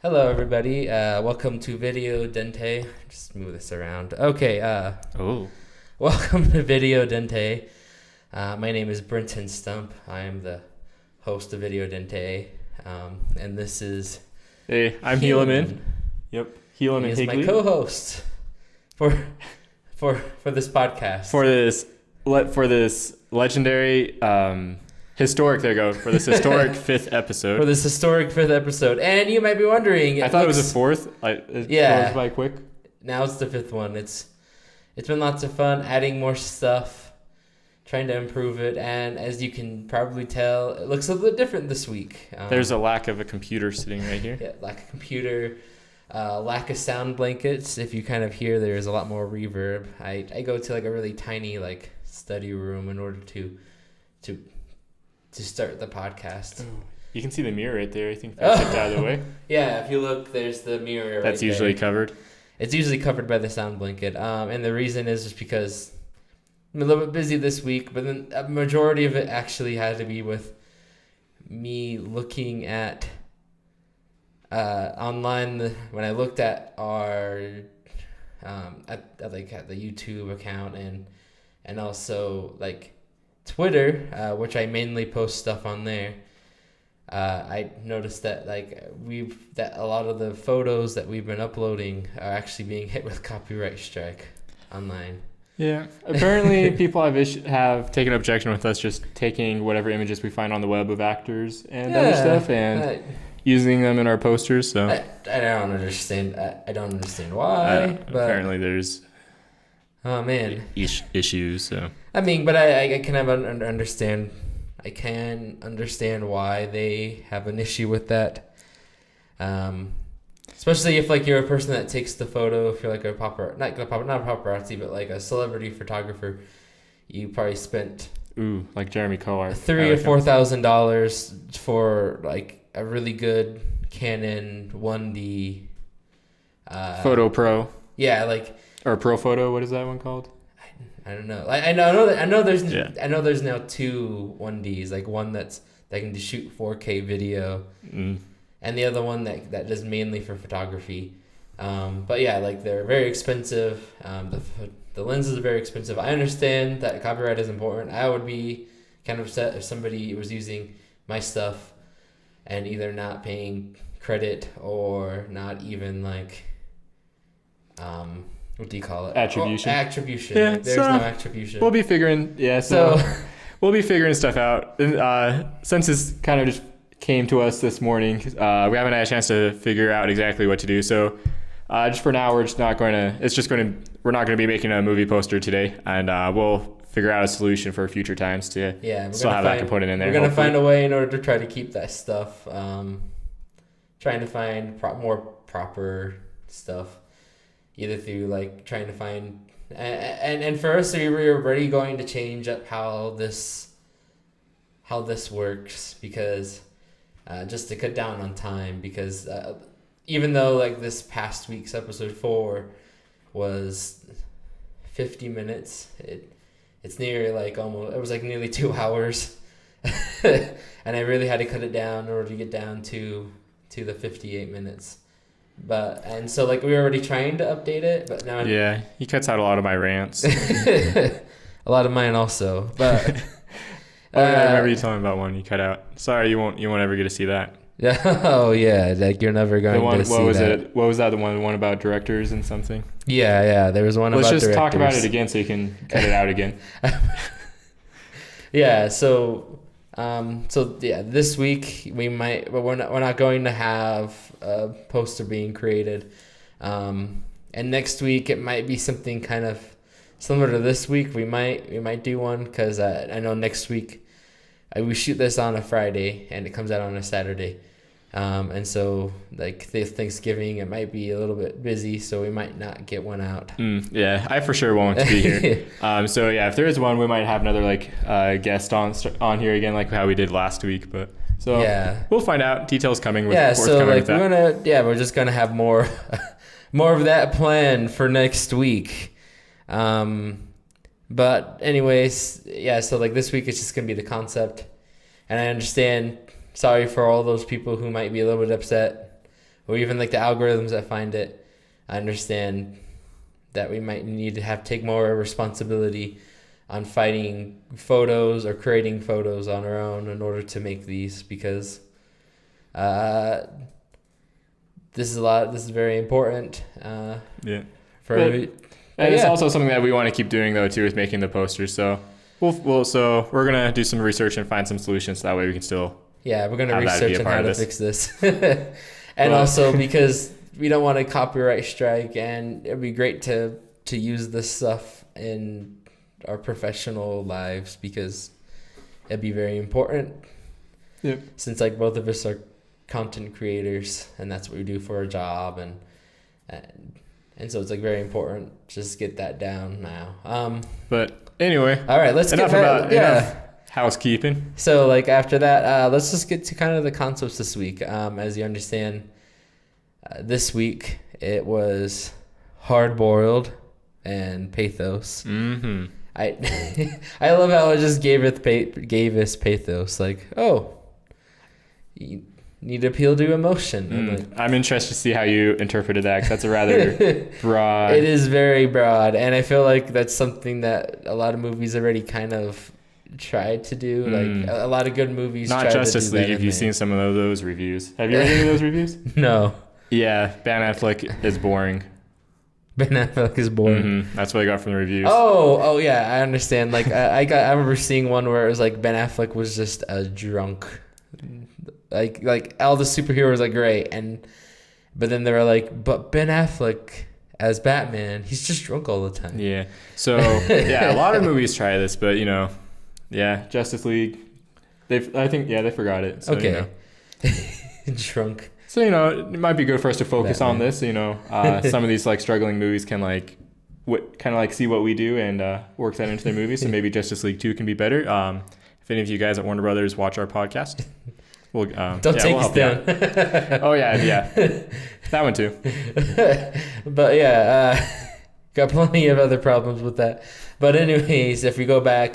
Hello, everybody. Welcome to Video Dente. Just move this around. Okay. Welcome to Video Dente. My name is Brenton Stump. I am the host of Video Dente, and this is. Hey, I'm Helaman. Yep, Helaman He is Higley. my co-host for this podcast. For this legendary, historic. There you go. For this historic fifth episode. For this historic fifth episode, and you might be wondering. I thought it was a fourth. It goes by quick. Now it's the fifth one. It's been lots of fun adding more stuff, trying to improve it, and as you can probably tell, it looks a little bit different this week. There's a lack of a computer sitting right here. Yeah, lack of computer, lack of sound blankets. If you kind of hear, there's a lot more reverb. I go to like a really tiny like study room in order to start the podcast. You can see the mirror right there. I think that's it out of the way. Yeah, if you look, there's the mirror right That's usually there. covered. It's usually covered by the sound blanket. And the reason is just because I'm a little bit busy this week, but then a majority of it actually had to be with me looking at online when I looked at our at the YouTube account and also like Twitter, which I mainly post stuff on there. I noticed that that a lot of the photos that we've been uploading are actually being hit with copyright strike online. Yeah. Apparently, people have taken objection with us just taking whatever images we find on the web of actors and other stuff and using them in our posters. So I don't understand. I don't understand why. But apparently, there's issues. So I mean, but I can understand. I can understand why they have an issue with that. Especially if like you're a person that takes the photo, if you're like not a paparazzi, but like a celebrity photographer, you probably spent like Jeremy Cohen, $3,000 or $4,000 for like a really good Canon 1D Photo Pro. Yeah, like or Pro Photo. What is that one called? I don't know. I know there's now two 1Ds, like one that can shoot 4K video, and the other one that does mainly for photography. But yeah, like they're very expensive. The lenses are very expensive. I understand that copyright is important. I would be kind of upset if somebody was using my stuff and either not paying credit or not even like what do you call it? Attribution. Attribution. Yeah, like, there's no attribution. We'll be figuring. Yeah, so we'll be figuring stuff out. Since this kind of just came to us this morning, we haven't had a chance to figure out exactly what to do. So just for now, we're not going to be making a movie poster today, and we'll figure out a solution for future times to still have that component in there. We're going to find a way in order to try to keep that stuff. Trying to find more proper stuff. Either through like trying to find and for us, we're already going to change up how this works because just to cut down on time because even though like this past week's episode 4 was 50 minutes, it's nearly like almost it was like nearly 2 hours, and I really had to cut it down in order to get down to the 58 minutes. And so like we were already trying to update it, but now he cuts out a lot of my rants. A lot of mine also, but I remember you telling me about one you cut out. Sorry, you won't ever get to see that. Yeah. Oh yeah, like you're never going to see that. What was that? The one about directors and something? Yeah. There was one about directors. Let's just talk about it again so you can cut it out again. Yeah. So this week we're not going to have a poster being created, and next week it might be something kind of similar to this week. We might do one because I know next week we shoot this on a Friday and it comes out on a Saturday, and so like Thanksgiving it might be a little bit busy, so we might not get one out. Yeah, I for sure won't be here. So yeah, if there is one, we might have another guest on here again, like how we did last week. But so we'll find out. Details coming with we're just gonna have more of that planned for next week. But anyways, so like this week it's just gonna be the concept, and I understand. Sorry for all those people who might be a little bit upset or even like the algorithms that find it. I understand that we might need to take more responsibility on fighting photos or creating photos on our own in order to make these, because this is very important. And it's also something that we want to keep doing though too, with making the posters. So so we're gonna do some research and find some solutions, so that way we can still we're gonna research on how to fix this. And also because we don't want a copyright strike, and it'd be great to use this stuff in our professional lives, because it'd be very important. Yep. Since like both of us are content creators, and that's what we do for a job, and so it's like very important to just get that down now. But anyway, all right, let's enough housekeeping. So like after that, let's just get to kind of the concepts this week. As you understand, this week it was Hardboiled and Pathos. Mm-hmm. I love how it just gave us pathos. Like, oh, you need to appeal to emotion. I'm interested to see how you interpreted that, because that's a rather broad. It is very broad, and I feel like that's something that a lot of movies already kind of tried to do. Like a lot of good movies. Not Justice League. Have you seen some of those reviews? Have you read any of those reviews? No. Yeah, Ben Affleck is boring. Ben Affleck is boring. Mm-hmm. That's what I got from the reviews. Oh yeah, I understand. Like I remember seeing one where it was like Ben Affleck was just a drunk. Like all the superheroes are great, but then they were like, but Ben Affleck as Batman, he's just drunk all the time. Yeah. So a lot of movies try this, but Justice League, they forgot it. So, okay. Drunk. So it might be good for us to focus on this. Some of these like struggling movies can like see what we do and work that into their movies. So maybe Justice League 2 can be better. If any of you guys at Warner Brothers watch our podcast, we'll don't take us down. Oh yeah, that one too. But got plenty of other problems with that. But anyways, if we go back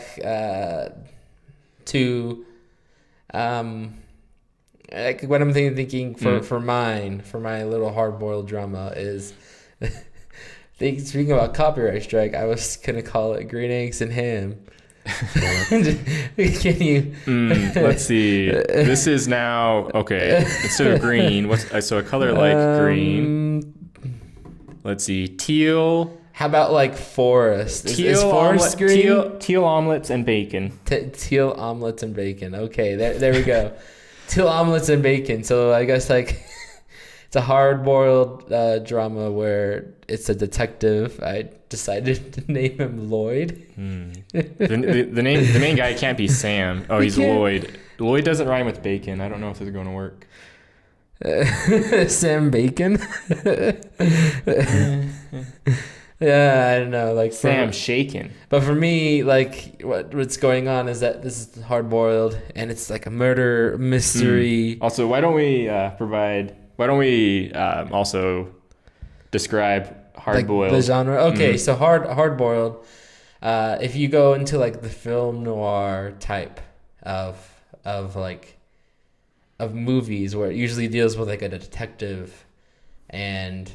to like what I'm thinking for my little hard-boiled drama is speaking about copyright strike, I was gonna call it Green Eggs and Ham. Can you? Let's see. This is now okay. Instead of green, so a color like green. Let's see, teal. How about like forest? Is forest green? Teal omelets and bacon. Teal omelets and bacon. Okay, there we go. Teal omelets and bacon. So I guess like it's a hard-boiled drama where it's a detective. I decided to name him Lloyd. The main guy can't be Sam. Oh, he's Lloyd. Lloyd doesn't rhyme with bacon. I don't know if this is going to work. Sam Bacon. Yeah, I don't know. Like Sam Shaken. But for me, like what's going on is that this is Hard-boiled, and it's like a murder mystery. Also, why don't we also describe Hard-boiled? Like the genre. Okay, so Hard-boiled. If you go into like the film noir type of movies, where it usually deals with like a detective and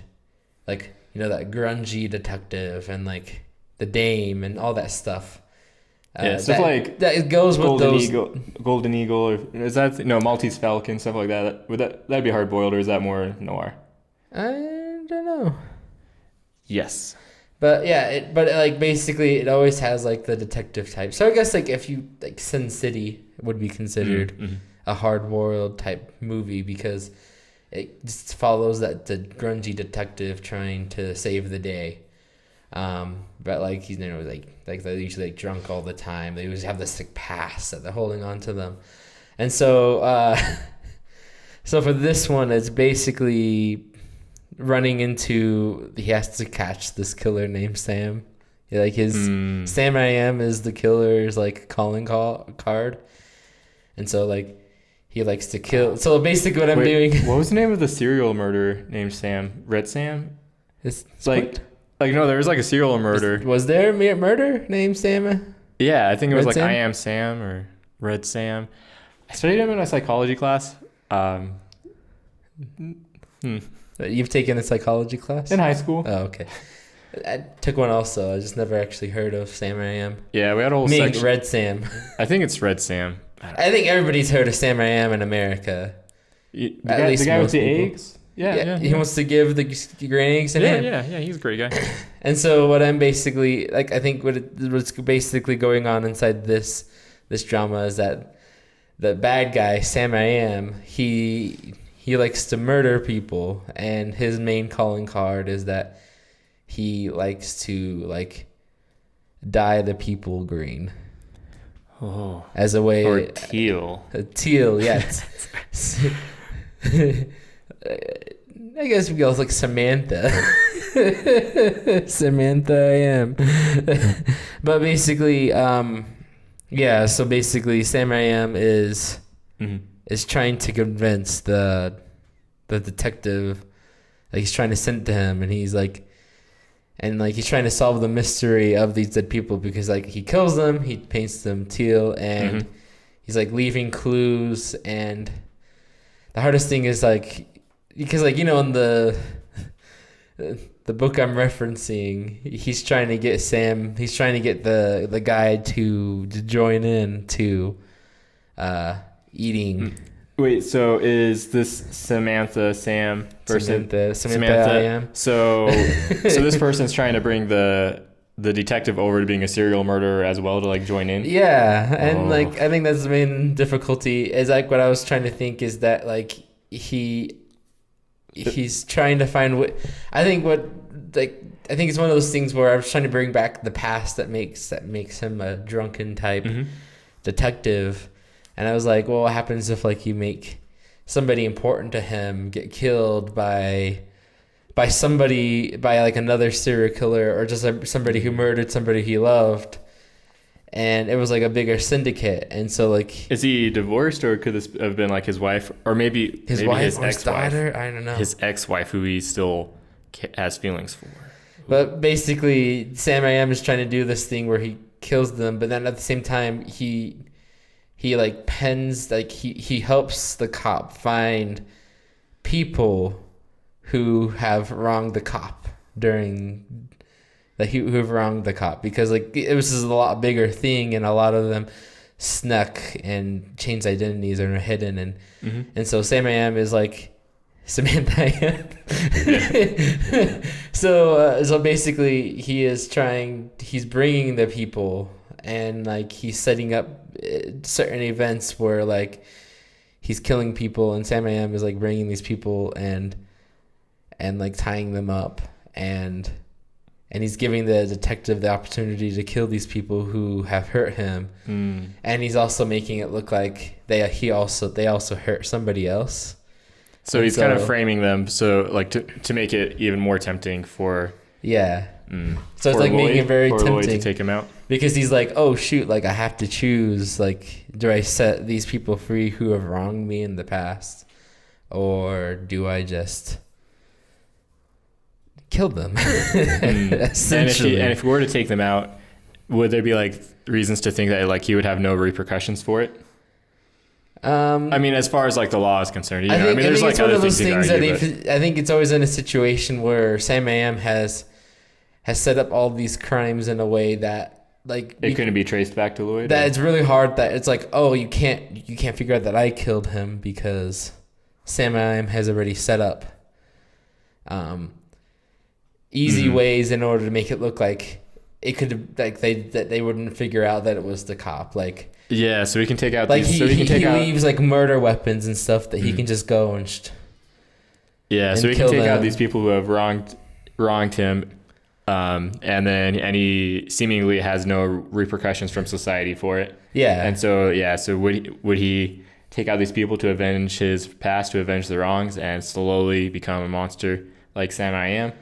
like that grungy detective and like the dame and all that stuff. Stuff like that. It goes with Golden Eagle, or is that Maltese Falcon, stuff like that? That'd be Hard-boiled, or is that more noir? I don't know. Yes. But like basically it always has like the detective type. So I guess like if you like Sin City would be considered a hard-boiled type movie, because it just follows the grungy detective trying to save the day. But like he's like they're usually like drunk all the time. They always have this like past that they're holding on to them. And so so for this one, it's basically running into, he has to catch this killer named Sam. Like his Sam I Am is the killer's like calling card. And so like he likes to kill. So basically what I'm doing. What was the name of the serial murderer named Sam? Red Sam? It's like no, there was like a serial murder. Was there a murder named Sam? Yeah, I think it was Red like Sam? I Am Sam or Red Sam. I studied him in a psychology class. You've taken a psychology class? In high school. Oh, okay. I took one also. I just never actually heard of Sam I Am. Yeah, we had a whole section. Red Sam. I think it's Red Sam. I think everybody's heard of Sam I Am in America. The guy with the eggs? Yeah. He wants to give the green eggs in him. Yeah, he's a great guy. And so what I'm basically, like, I think what's basically going on inside this drama is that the bad guy, Sam I Am, he likes to murder people, and his main calling card is that he likes to, like, dye the people green. Oh. As a way... Or teal. Teal, yes. I guess we go like Samantha. Samantha I Am. But basically, so basically Sam I Am is trying to convince the detective, like he's trying to send to him, and he's like, he's trying to solve the mystery of these dead people, because like he kills them, he paints them teal, and he's like leaving clues. And the hardest thing is like, because like, you know, in the book I'm referencing, he's trying to get the guy to join in to eating. Wait, so is this Samantha Sam person? Samantha I Am. So this person's trying to bring the detective over to being a serial murderer as well, to like join in? Yeah, and like I think that's the main difficulty. Is like what I was trying to think is that like he's trying to find what I think it's one of those things where I was trying to bring back the past that makes him a drunken type detective. And I was like, well, what happens if like you make somebody important to him get killed by like another serial killer, or just somebody who murdered somebody he loved, and it was like a bigger syndicate. And so like, is he divorced, or could this have been like his wife, or maybe his ex-wife? Daughter? I don't know. His ex-wife, who he still has feelings for. But basically, Sam I Am is trying to do this thing where he kills them, but then at the same time he like pens, like he helps the cop find people who have wronged the cop who have wronged the cop, because like it was just a lot bigger thing, and a lot of them snuck and changed identities and are hidden, and so Sam I Am is like Samantha I Am. So basically he's bringing the people, and like he's setting up certain events where like he's killing people, and Sam I Am is like bringing these people and like tying them up, and he's giving the detective the opportunity to kill these people who have hurt him, and he's also making it look like they also hurt somebody else. So he's kind of framing them so like to make it even more tempting for So it's like making it very tempting Lloyd to take him out, because he's like, oh shoot, like I have to choose, like, do I set these people free who have wronged me in the past, or do I just kill them? Essentially. And if we were to take them out, would there be like reasons to think that like he would have no repercussions for it? I mean, as far as like the law is concerned, I think there's like other things to argue. I think it's always in a situation where Sam I Am has set up all these crimes in a way that like it couldn't be traced back to Lloyd. That it's really hard. That it's like, oh, you can't figure out that I killed him because Sam I Am has already set up easy ways in order to make it look like it could, like they wouldn't figure out that it was the cop. Like, yeah, so we can take out like he leaves like murder weapons and stuff that he can just go and so we can take out these people who have wronged him, and he seemingly has no repercussions from society for it. Yeah, and so would he take out these people to avenge his past, to avenge the wrongs, and slowly become a monster like Sam I Am,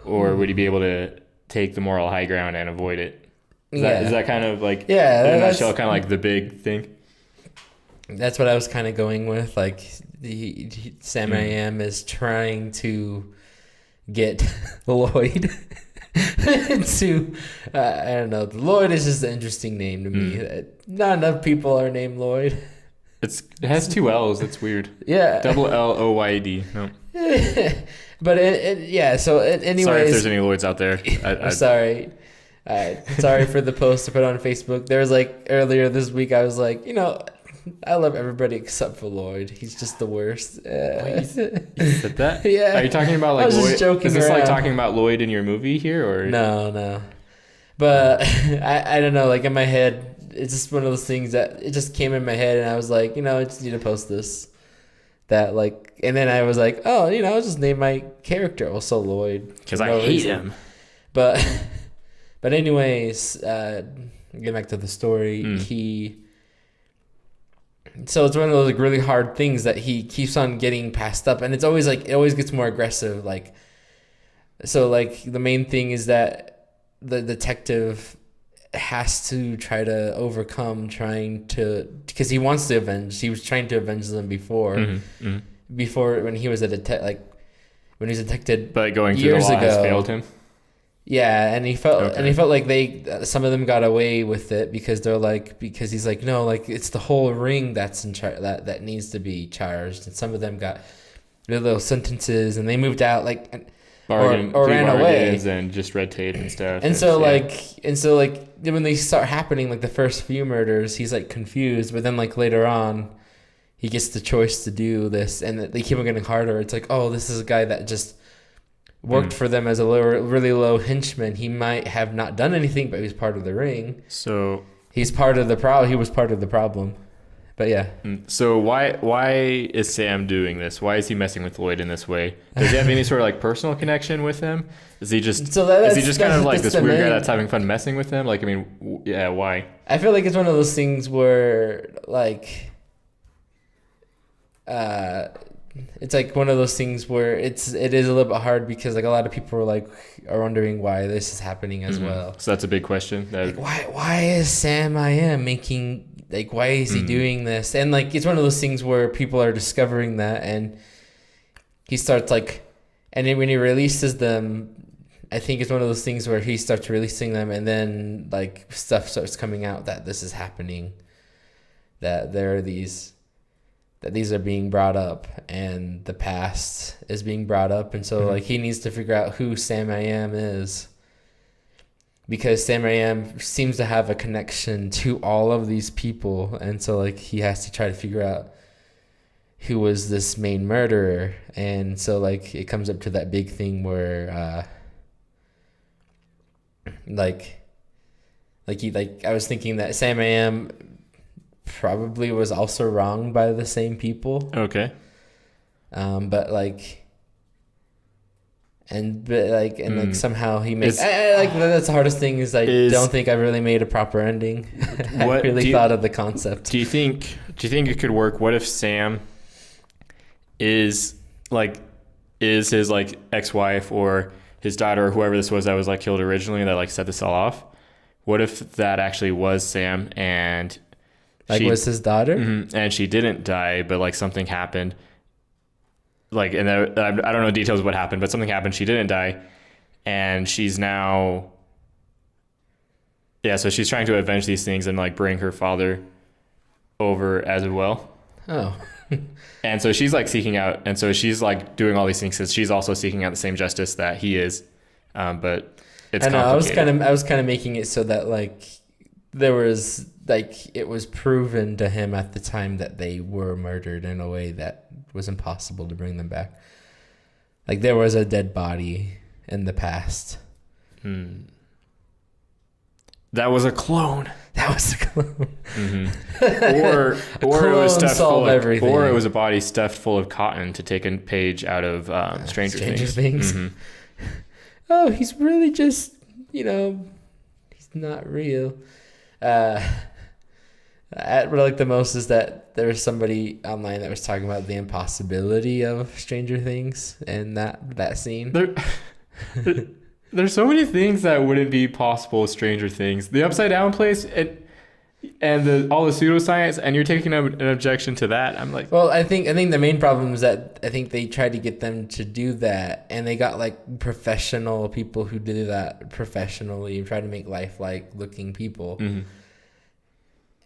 or would he be able to take the moral high ground and avoid it? Is that kind of like, in a nutshell, kind of like the big thing? That's what I was kind of going with. Like, Sam I Am is trying to get Lloyd to, I don't know. Lloyd is just an interesting name to me. Not enough people are named Lloyd. It has two L's. That's weird. Yeah. Double Lloyd. No. But anyways. Sorry if there's any Lloyds out there. I'm sorry. Sorry for the post to put on Facebook. There was like earlier this week, I was like, I love everybody except for Lloyd. He's just the worst. You said that? Yeah. Are you talking about like I was Lloyd? just joking Is this around. like talking about Lloyd in your movie here, or No. But I don't know. Like in my head, it's just one of those things that it just came in my head, and I was like, I just need to post this. That like, and then I was like, oh, I'll just name my character also Lloyd because I hate him. But anyways, getting back to the story, So it's one of those like really hard things that he keeps on getting passed up, and it's always like it always gets more aggressive. Like, so like the main thing is that the detective has to try to overcome because he wants to avenge. He was trying to avenge them before, before when he was when he was detected. But going through the law has failed him. Yeah, and he felt like some of them got away with it because he's like, no, like it's the whole ring that's in that needs to be charged, and some of them got little sentences and they moved out or ran away and just red tape and stuff. And so when they start happening, like the first few murders, he's like confused, but then like later on, he gets the choice to do this, and they keep on getting harder. It's like, oh, this is a guy that just worked for them as a really low henchman. He might have not done anything, but he was part of the ring. So he's part of the problem. He was part of the problem. But yeah. So why is Sam doing this? Why is he messing with Lloyd in this way? Does he have any sort of like personal connection with him? Is he just kind of like this weird guy that's having fun messing with him? Like, I mean, why? I feel like it's one of those things where like, it's like one of those things where it is a little bit hard because like a lot of people are wondering why this is happening as well. So that's a big question. Like why is Sam making, like, why is he doing this? And like it's one of those things where people are discovering that, and he starts and then when he releases them, I think it's one of those things where he starts releasing them, and then like stuff starts coming out that this is happening, that these are being brought up, and the past is being brought up, and so like he needs to figure out who Sam is, because Sam seems to have a connection to all of these people, and so like he has to try to figure out who was this main murderer, and so like it comes up to that big thing where I was thinking that Sam probably was also wronged by the same people. Okay. Somehow he makes that's the hardest thing is don't think I really made a proper ending. I really thought of the concept. Do you think it could work? What if Sam is his like ex-wife or his daughter or whoever this was that was like killed originally that like set this all off? What if that actually was Sam and was his daughter? And she didn't die, but like something happened. Like, and I don't know details of what happened, but something happened. She didn't die, and she's now. Yeah, so she's trying to avenge these things and like bring her father over as well. Oh. And so she's like seeking out, and so she's like doing all these things because she's also seeking out the same justice that he is, but it's complicated. I was kind of making it so that like there was it was proven to him at the time that they were murdered in a way that was impossible to bring them back. Like there was a dead body in the past. That was a clone. Or it was stuffed full of everything. Or it was a body stuffed full of cotton to take a page out of Stranger Things. Oh, he's really just he's not real. What I like the most is that there was somebody online that was talking about the impossibility of Stranger Things and that scene. There's so many things that wouldn't be possible with Stranger Things. The upside down place and all the pseudoscience, and you're taking an objection to that. I'm like, well, I think the main problem is that I think they tried to get them to do that, and they got like professional people who did that professionally, try to make lifelike looking people.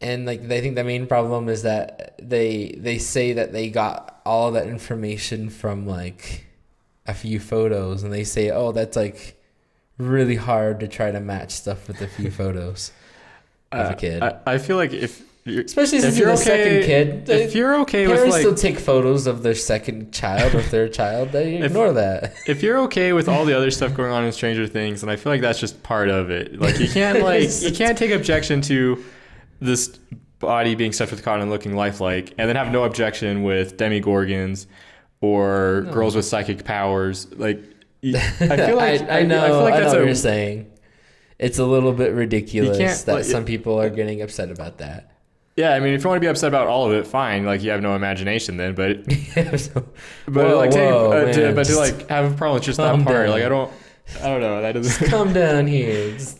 And like I think the main problem is that they say that they got all of that information from like a few photos, and they say, oh, that's like really hard to try to match stuff with a few photos of a kid. I feel like especially since you're a second kid, if you're okay with parents like still take photos of their second child or third child, they ignore that. If you're okay with all the other stuff going on in Stranger Things, and I feel like that's just part of it. Like you can't take objection to this body being stuffed with cotton and looking lifelike, and then have no objection with demigorgons or girls with psychic powers. Like I feel like I know what you're saying. It's a little bit ridiculous that some people are getting upset about that. Yeah, I mean, if you want to be upset about all of it, fine. Like you have no imagination then, but to have a problem with just that part, like I don't know. That doesn't. Just calm down here. Just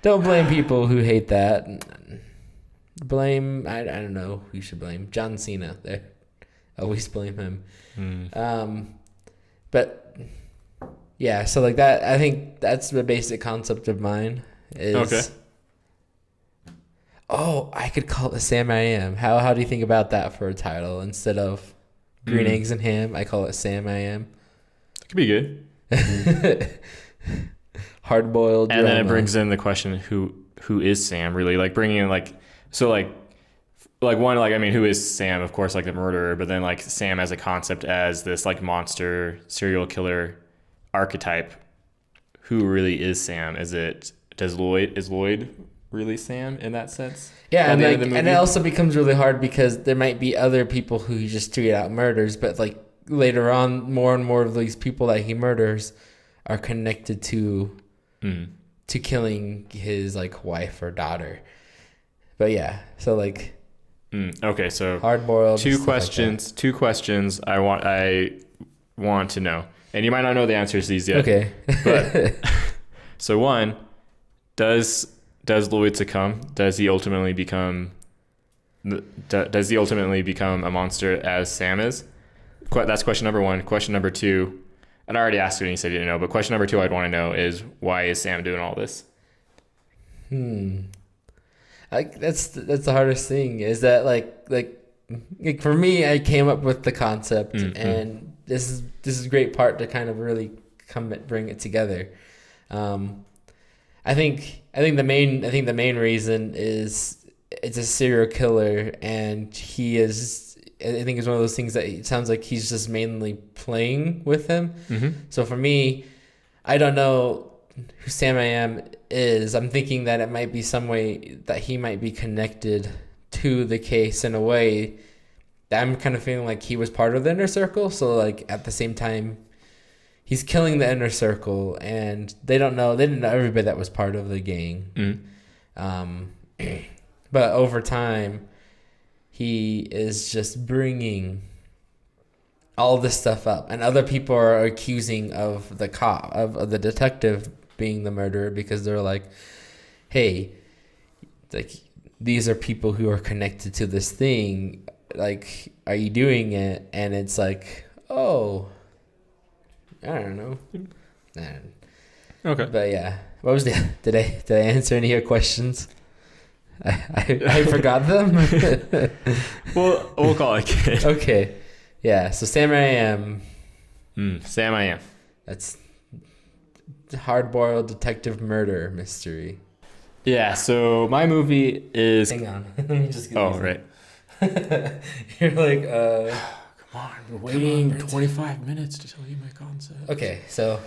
don't blame people who hate that. Blame I don't know who you should blame. John Cena. There, always blame him. But yeah, so like that. I think that's the basic concept of mine. Is, okay. Oh, I could call it Sam I Am. How do you think about that for a title? Instead of Green Eggs and Ham, I call it Sam I Am. It could be good. Hardboiled. And then it brings in the question, who is Sam really? Like bringing in like one, like, I mean, who is Sam? Of course, like the murderer, but then like Sam as a concept, as this like monster serial killer archetype. Who really is Sam? Is Lloyd really Sam in that sense? Yeah, and it also becomes really hard because there might be other people who he just straight out murders, but like later on, more and more of these people that he murders are connected to killing his like wife or daughter. But yeah, so like okay, so hard-boiled. Two questions I want to know, and you might not know the answers to these yet. Okay, but so one, does Lloyd succumb? Does he ultimately become a monster as Sam is? That's question number one. Question number two, and I already asked you and you said you didn't know, but question number two I'd want to know is, why is Sam doing all this? Like that's the hardest thing, is that like for me, I came up with the concept, and this is a great part to kind of really bring it together. I think the main reason is it's a serial killer, and he is. I think it's one of those things that it sounds like he's just mainly playing with him. So for me, I don't know who Sam I Am is. I'm thinking that it might be some way that he might be connected to the case in a way that I'm kind of feeling like he was part of the inner circle. So like at the same time, he's killing the inner circle, and they didn't know everybody that was part of the gang. But over time, he is just bringing all this stuff up, and other people are accusing of the cop, of the detective being the murderer, because they're like, hey, like these are people who are connected to this thing. Like, are you doing it? And it's like, oh, I don't know. Okay. But yeah, what was did I answer any of your questions? I forgot them. We'll call it good. Okay. Yeah. So Sam I Am. Sam I Am. That's hard-boiled detective murder mystery. Yeah. So my movie is. Hang on. Let me just get right. You're like, come on, we're waiting 25 minutes to tell you my concept. Okay. So.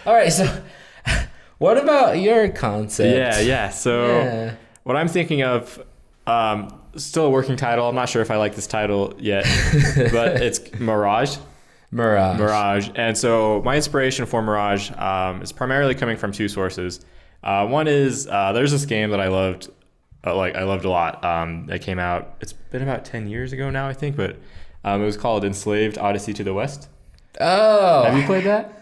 All right. So. What about your concept? Yeah. So what I'm thinking of, still a working title. I'm not sure if I like this title yet, but it's Mirage. Mirage. And so my inspiration for Mirage is primarily coming from two sources. One is there's this game that I loved, a lot. That came out. It's been about 10 years ago now, I think, but it was called Enslaved: Odyssey to the West. Oh, have you played that?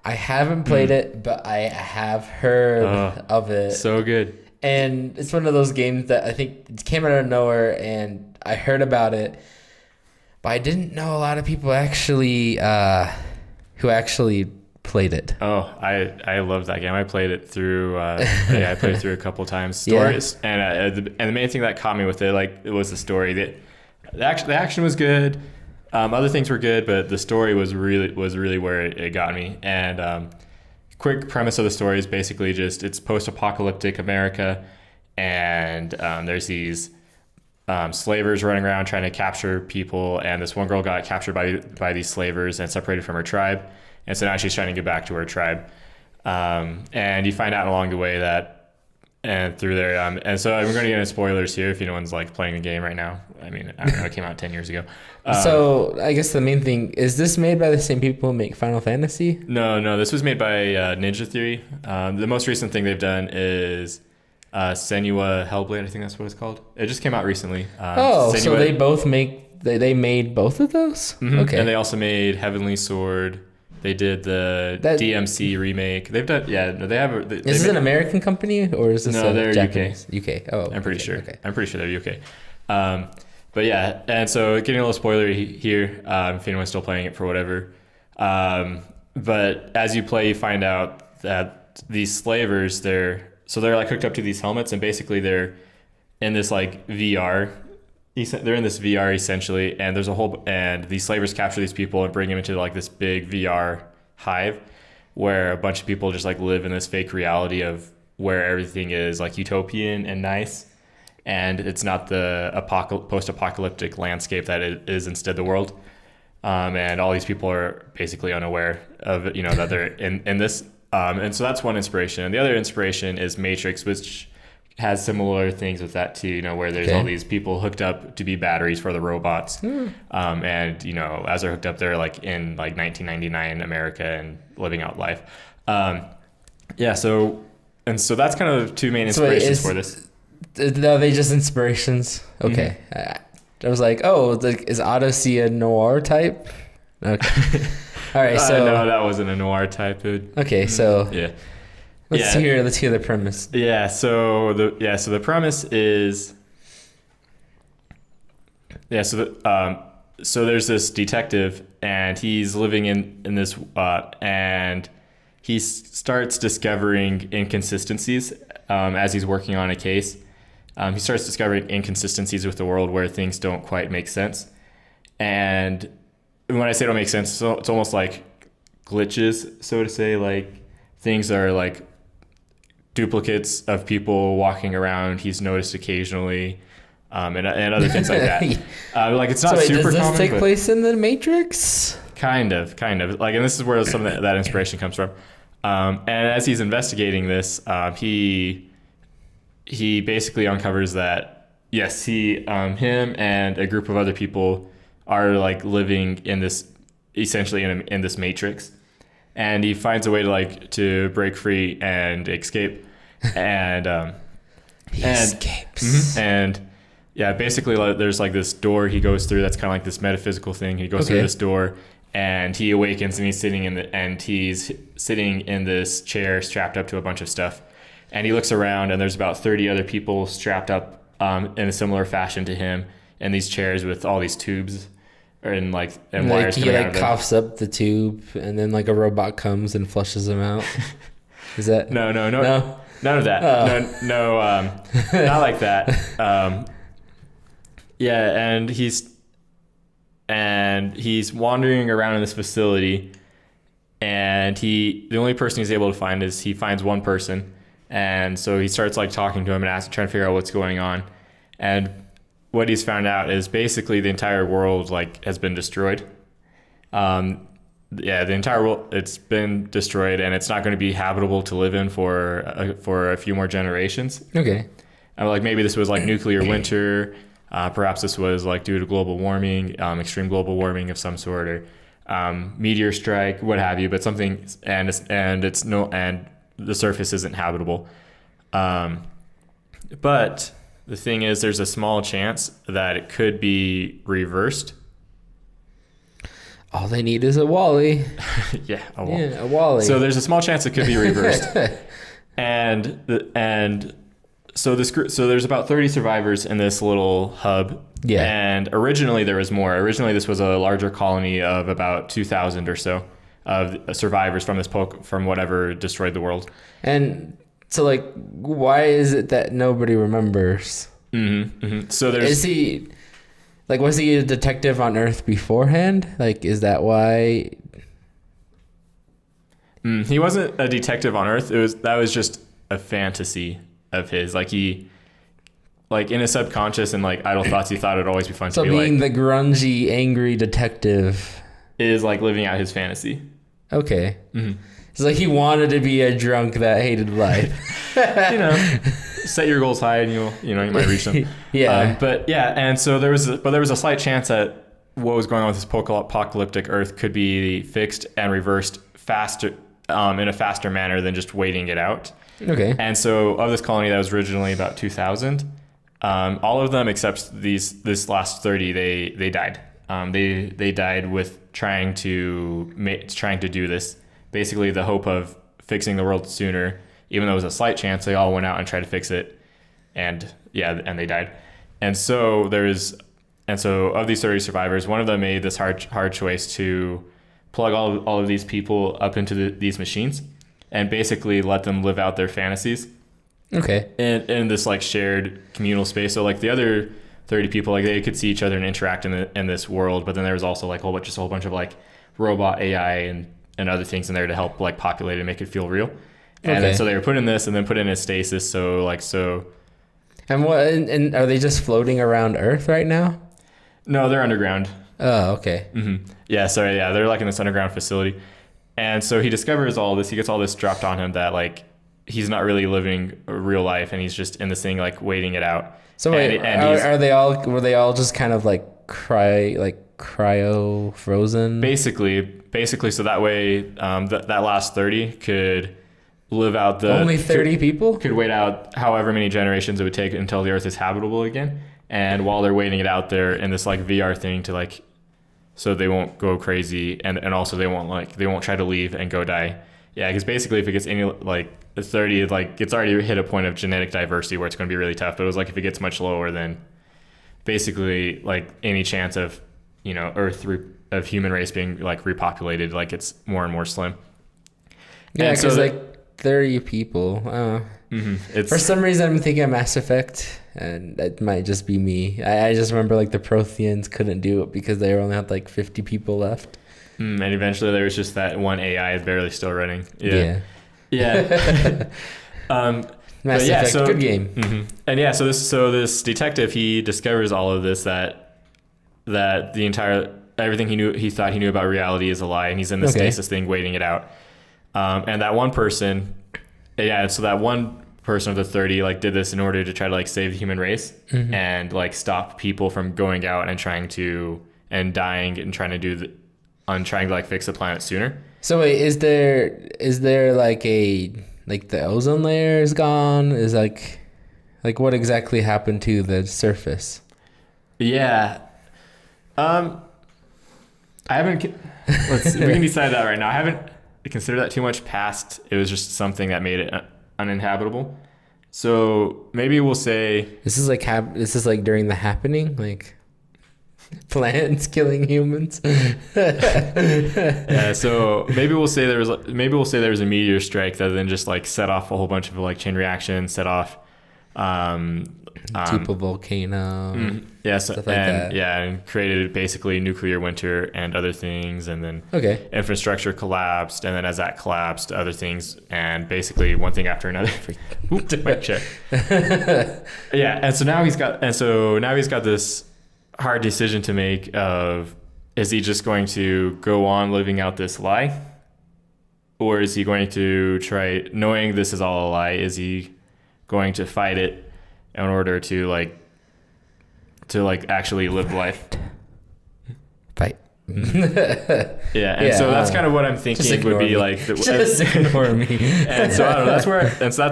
I haven't played it, but I have heard of it. So good. And it's one of those games that I think it came out of nowhere, and I heard about it, but I didn't know a lot of people who actually played it. Oh, I love that game. I played it through. I played it through a couple times. Stories, and the main thing that caught me with it, like, it was the story. The action was good. Other things were good, but the story was really where it got me. And quick premise of the story is basically just it's post-apocalyptic America, and there's these slavers running around trying to capture people, and this one girl got captured by these slavers and separated from her tribe, and so now she's trying to get back to her tribe. And you find out along the way that, and through there, and so I'm going to get into spoilers here if anyone's like playing the game right now. I mean, I don't know, it came out 10 years ago. So I guess the main thing is this made by the same people who make Final Fantasy? No, this was made by Ninja Theory. The most recent thing they've done is Senua Hellblade, I think that's what it's called. It just came out recently. So they both they made both of those? Mm-hmm. Okay. And they also made Heavenly Sword. They did the DMC remake. They've done, they have. Is this an American company or is this they're Japanese? UK. Oh, I'm pretty sure. Okay. I'm pretty sure they're UK. But yeah, and so getting a little spoilery here, if anyone's still playing it for whatever. But as you play, you find out that these slavers, they're like hooked up to these helmets, and basically they're in this like VR. They're in this VR essentially, and and these slavers capture these people and bring them into like this big VR hive, where a bunch of people just like live in this fake reality of where everything is like utopian and nice, and it's not the post-apocalyptic landscape that it is instead the world. And all these people are basically unaware of that they're in this. And so that's one inspiration, and the other inspiration is Matrix, which has similar things with that too, where there's all these people hooked up to be batteries for the robots. And, as they're hooked up, they're like in like 1999 America and living out life. So that's kind of two main inspirations for this. Are they just inspirations? Okay. Mm-hmm. I was like, is Odyssey a noir type? Okay. All right. So no, that wasn't a noir type. Okay. So yeah. Let's hear the premise. Yeah, so the premise is so there's this detective, and he's living in this and he starts discovering inconsistencies as he's working on a case. He starts discovering inconsistencies with the world where things don't quite make sense. And when I say don't make sense, it's almost like glitches, so to say, like things are like duplicates of people walking around he's noticed occasionally, and other things like that. Like it's not super common. Does this take place in the Matrix? Kind of. Like, and this is where some of that inspiration comes from. And as he's investigating this, he basically uncovers that yes, him and a group of other people are like living in this essentially in this Matrix. And he finds a way to break free and escape, and escapes. Mm-hmm, and yeah, basically there's like this door he goes through that's kind of like this metaphysical thing. He goes through this door, and he awakens, and he's sitting in this chair strapped up to a bunch of stuff, and he looks around, and there's about 30 other people strapped up in a similar fashion to him in these chairs with all these tubes. And wires he coughs up the tube, and then like a robot comes and flushes him out. Is that no none of that. Oh. No, not like that. And he's wandering around in this facility, and the only person he's able to find is he finds one person, and so he starts like talking to him and trying to figure out what's going on, and what he's found out is basically the entire world has been destroyed. The entire world, it's been destroyed, and it's not going to be habitable to live in for a few more generations. Okay. And maybe this was like nuclear winter. Perhaps this was like due to global warming, extreme global warming of some sort, or meteor strike, what have you. But something, and the surface isn't habitable. But the thing is, there's a small chance that it could be reversed. All they need is a Wally. a Wally. So there's a small chance it could be reversed. So there's about 30 survivors in this little hub. Yeah. And originally there was more. Originally this was a larger colony of about 2,000 or so. survivors from from whatever destroyed the world. And so, like, why is it that nobody remembers? So was he a detective on Earth beforehand? Like, is that why? He wasn't a detective on Earth. That was just a fantasy of his. Like, he, like, in his subconscious and like idle thoughts, he thought it'd always be fun to be like. So being the grungy, angry detective is like living out his fantasy. Okay. It's like he wanted to be a drunk that hated life. Set your goals high and you might reach them. Yeah. And so there was a slight chance that what was going on with this post-apocalyptic Earth could be fixed and reversed faster, in a faster manner than just waiting it out. Okay. And so of this colony that was originally about 2,000, all of them except this last 30, they died. They died with trying to do this. Basically, the hope of fixing the world sooner, even though it was a slight chance, they all went out and tried to fix it, and they died. And so of these 30 survivors, one of them made this hard choice to plug all of these people up into these machines and basically let them live out their fantasies. Okay. In this like shared communal space. So like the other 30 people, like they could see each other and interact in this world, but then there was also like a whole bunch of like robot AI and other things in there to help like populate it and make it feel real. And then, so they were put in this and then put in a stasis. And and are they just floating around Earth right now? No, they're underground. Oh, okay. Yeah. So yeah, they're like in this underground facility. And so he discovers all this, he gets all this dropped on him that like, he's not really living a real life and he's just in this thing, like waiting it out. So wait, were they all just kind of like cryo frozen? Basically, so that way, that last 30 could live out only 30 people could wait out however many generations it would take until the Earth is habitable again. And while they're waiting it out, they're in this like VR thing to like, so they won't go crazy and also they won't try to leave and go die. Yeah, because basically if it gets any like 30, like it's already hit a point of genetic diversity where it's going to be really tough. But it was like if it gets much lower, then basically like any chance of of human race being like repopulated, like it's more and more slim. Yeah, because like 30 people. For some reason, I'm thinking of Mass Effect, and it might just be me. I just remember like the Protheans couldn't do it because they only had like 50 people left. And eventually there was just that one AI barely still running. Yeah. Mass Effect, good game. And yeah, so this detective, he discovers all of this, that the entire everything he thought he knew about reality is a lie, and he's in this stasis thing waiting it out. And that one person, so that one person of the 30 like did this in order to try to like save the human race and like stop people from going out and trying to dying and trying to like fix the planet sooner. So wait, is there like the ozone layer is gone? Is like what exactly happened to the surface? Yeah. I haven't. We can decide that right now. I haven't considered that too much past. It was just something that made it uninhabitable. So maybe we'll say this is like during the happening, like plants killing humans. Yeah. So maybe we'll say there was a meteor strike that then just like set off a whole bunch of like chain reactions, set off. Tipo volcano. Stuff like that. Yeah, and created basically nuclear winter and other things, and then infrastructure collapsed, and then as that collapsed, other things, and basically one thing after another. Mic check. Yeah, and so now he's got this hard decision to make of, is he just going to go on living out this lie, or is he going to try, knowing this is all a lie, is he going to fight it in order to actually live life? Fight. So that's kind of what I'm thinking would be like. Just ignore me. And so I don't know. That's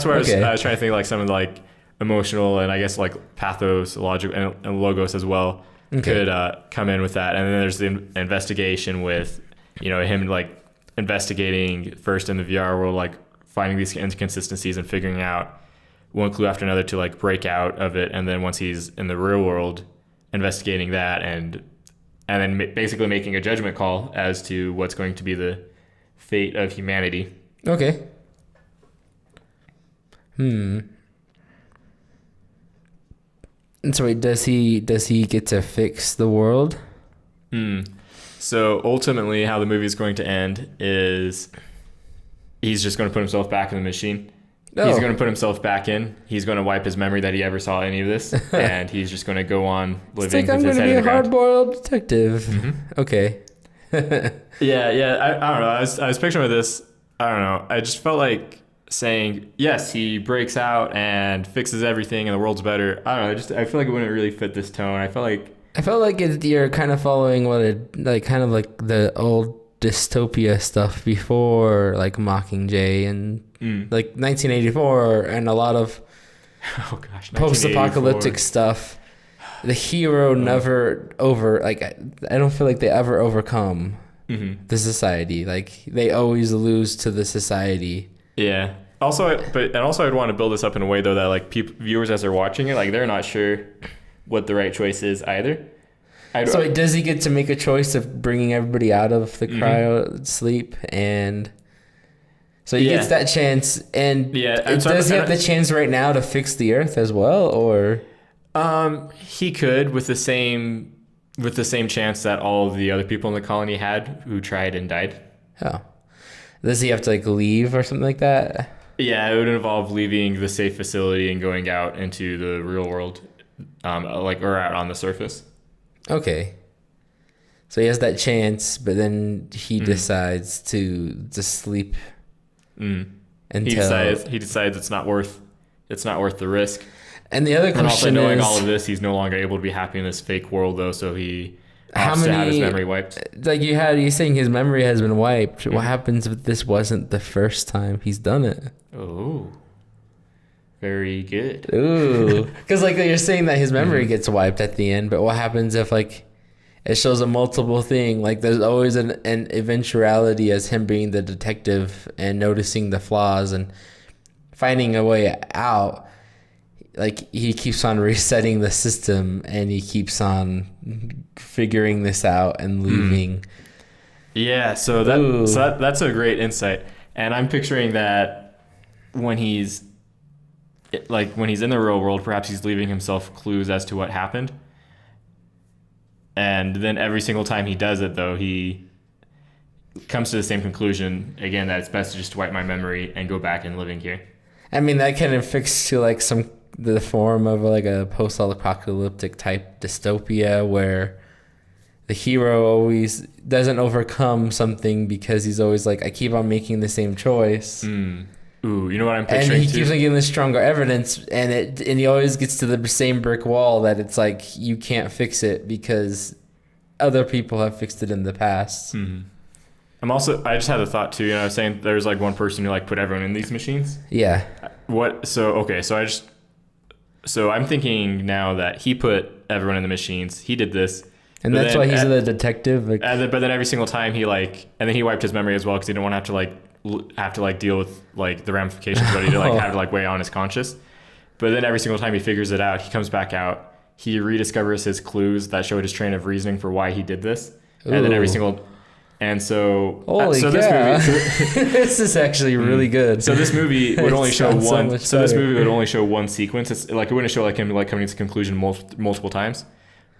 where I was trying to think like some of the like emotional and I guess like pathos, logic, and logos as well could come in with that. And then there's the investigation with him like investigating first in the VR world, like finding these inconsistencies and figuring out one clue after another to like break out of it, and then once he's in the real world, investigating that and then basically making a judgment call as to what's going to be the fate of humanity. Okay. And so wait, does he get to fix the world? So ultimately, how the movie is going to end is he's just going to put himself back in the machine. Oh. He's going to put himself back in. He's going to wipe his memory that he ever saw any of this, and he's just going to go on living with his head in the ground. I'm going to be a hard-boiled detective. Mm-hmm. Okay. Yeah. I don't know. I was picturing this. I don't know. I just felt like saying, yes, he breaks out and fixes everything and the world's better. I don't know. I feel like it wouldn't really fit this tone. I felt like you're kind of following kind of like the old dystopia stuff before, like Mockingjay and like 1984 and a lot of post-apocalyptic stuff. The hero never I don't feel like they ever overcome the society. Like they always lose to the society. Yeah. Also, I'd want to build this up in a way though that like viewers as they're watching it, like they're not sure what the right choice is either. So does he get to make a choice of bringing everybody out of the cryo sleep? And so he gets that chance. And does he have the chance right now to fix the Earth as well, or? He could with the same chance that all of the other people in the colony had who tried and died. Oh. Does he have to like leave or something like that? Yeah, it would involve leaving the safe facility and going out into the real world, or out on the surface. Okay. So he has that chance, but then he decides to sleep until he decides it's not worth the risk. And the other question also knowing all of this, he's no longer able to be happy in this fake world though, so he has to have his memory wiped. Like you're saying his memory has been wiped. What happens if this wasn't the first time he's done it? Oh. Very good. Ooh. Because like you're saying that his memory gets wiped at the end, but what happens if like it shows a multiple thing? Like there's always an eventuality as him being the detective and noticing the flaws and finding a way out. Like he keeps on resetting the system and he keeps on figuring this out and leaving. Yeah, so that's a great insight. And I'm picturing that when he's in the real world, perhaps he's leaving himself clues as to what happened. And then every single time he does it, though, he comes to the same conclusion, again, that it's best to just wipe my memory and go back and living here. I mean, that kind of fits to like the form of like a post-apocalyptic type dystopia where the hero always doesn't overcome something because he's always like, I keep on making the same choice. Ooh, you know what I'm picturing? And he keeps on getting the stronger evidence, and he always gets to the same brick wall that it's like you can't fix it because other people have fixed it in the past. I just had a thought too. I was saying there's like one person who like put everyone in these machines. Yeah. So I'm thinking now that he put everyone in the machines. He did this. And that's why he's the detective. But then every single time he wiped his memory as well because he didn't want to have to deal with like the ramifications of what he did, have to weigh on his conscience. But then every single time he figures it out, he comes back out. He rediscovers his clues that showed his train of reasoning for why he did this. Ooh. And then this movie. This is actually really good. So this movie would only show one. This movie would only show one sequence. It's like it wouldn't show him coming to conclusion multiple times.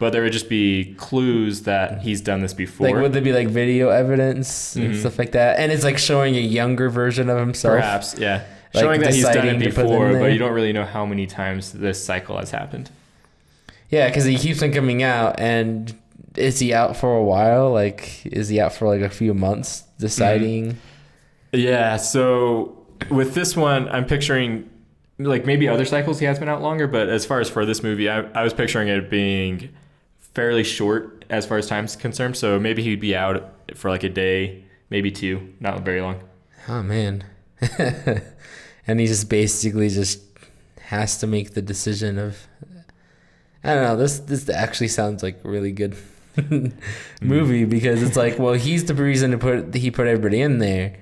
But there would just be clues that he's done this before. Like, would there be like video evidence and stuff like that? And it's like showing a younger version of himself. Perhaps, yeah. Showing that he's done it before, but you don't really know how many times this cycle has happened. Yeah, because he keeps on coming out. And is he out for a while? Like, is he out for like a few months deciding? Yeah, so with this one, I'm picturing like maybe other cycles he has been out longer. But as far as for this movie, I was picturing it being fairly short as far as time's concerned. So maybe he'd be out for like a day, maybe two, not very long. Oh, man. And he just basically has to make the decision of, I don't know, this actually sounds like a really good movie because it's like, well, he's the reason he put everybody in there.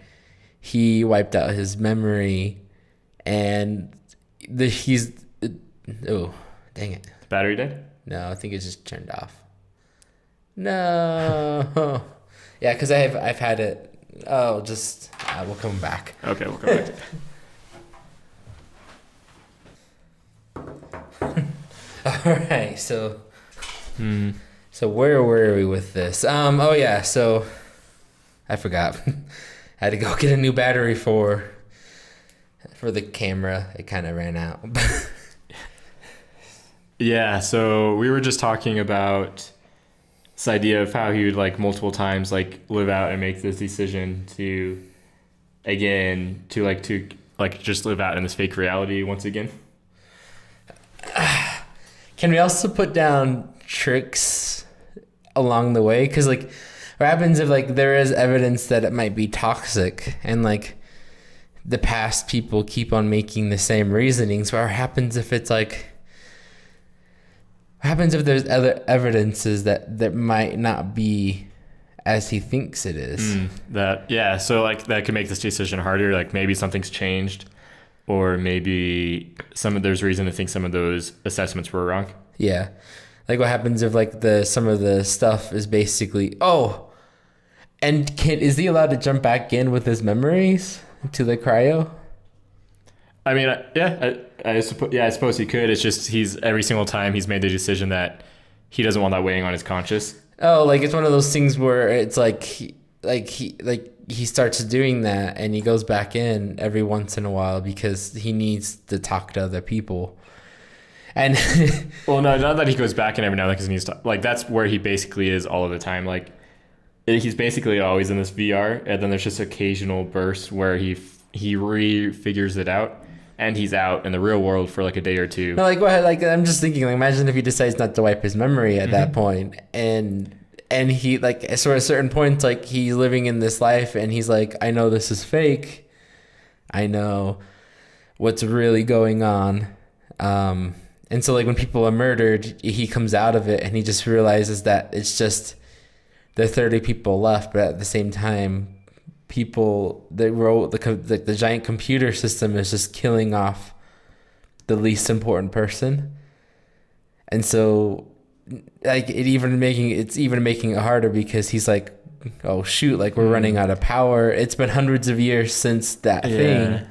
He wiped out his memory and oh, dang it. The battery dead? No, I think it's just turned off. No. Yeah, because I've had it Oh, just we'll come back. Okay, we'll come back. All right, so where were we with this? Oh yeah, so I forgot. I had to go get a new battery for the camera. It kind of ran out. Yeah, so we were just talking about this idea of how he would like multiple times like live out and make this decision to just live out in this fake reality once again. Can we also put down tricks along the way? Because like, what happens if like there is evidence that it might be toxic, and like the past people keep on making the same reasonings? What happens if it's like? What happens if there's other evidences that might not be as he thinks it is? So like that could make this decision harder. Like maybe something's changed, or maybe there's reason to think some of those assessments were wrong. Yeah, like what happens if like some of the stuff is basically and is he allowed to jump back in with his memories to the cryo? I mean, I suppose he could. It's just every single time he's made the decision that he doesn't want that weighing on his conscience. Oh, like it's one of those things where it's he starts doing that and he goes back in every once in a while because he needs to talk to other people. And well, no, not that he goes back in every now and then because he needs to. Like that's where he basically is all of the time. Like he's basically always in this VR, and then there's just occasional bursts where he figures it out. And he's out in the real world for like a day or two. No, like go ahead. Like I'm just thinking. Like imagine if he decides not to wipe his memory at that point, and he like sort of certain points like he's living in this life, and he's like, I know this is fake. I know what's really going on. And so like when people are murdered, he comes out of it and he just realizes that it's just there are 30 people left, but at the same time, the giant computer system is just killing off the least important person. And so like it's even making it harder because he's like, oh shoot, like we're running out of power. It's been hundreds of years since that thing.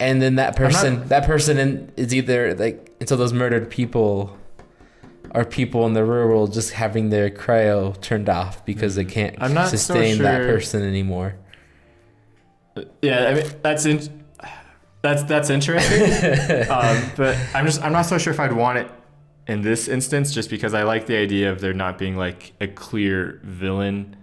And then that person is either like, and so those murdered people are people in the real world just having their cryo turned off because they can't sustain that person anymore. Yeah, I mean that's interesting. But I'm not so sure if I'd want it in this instance, just because I like the idea of there not being like a clear villain,